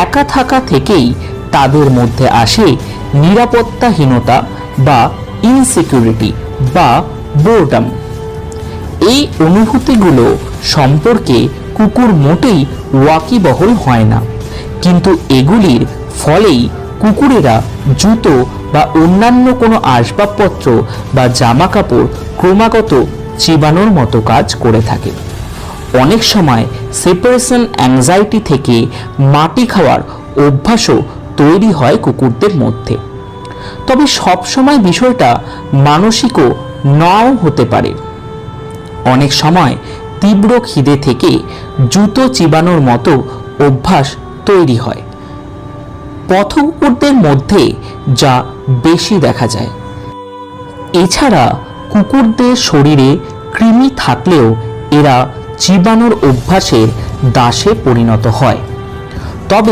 একা থাকা থেকেই তাদের মধ্যে আসে নিরাপত্তাহীনতা বা ইনসিকিউরিটি বা বোরডাম। এই অনুভূতিগুলো সম্পর্কে কুকুর মোটেই ওয়াকিবহল হয় না, কিন্তু এগুলির ফলেই কুকুরেরা জুতো বা অন্যান্য কোনো আসবাবপত্র বা জামা কাপড় ক্রমাগত চিবানোর মতো কাজ করে থাকে। অনেক সময় সেপারেশন অ্যাংজাইটি থেকে মাটি খাওয়ার অভ্যাসও তৈরি হয় কুকুরদের মধ্যে। তবে সবসময় বিষয়টা মানসিকও নাও হতে পারে। অনেক সময় তীব্র খিদে থেকে জুতো চিবানোর মতো অভ্যাস তৈরি হয় পথকুকুরদের মধ্যে, যা বেশি দেখা যায়। এছাড়া কুকুরদের শরীরে কৃমি থাকলেও এরা চিবানোর অভ্যাসের দাসে পরিণত হয়।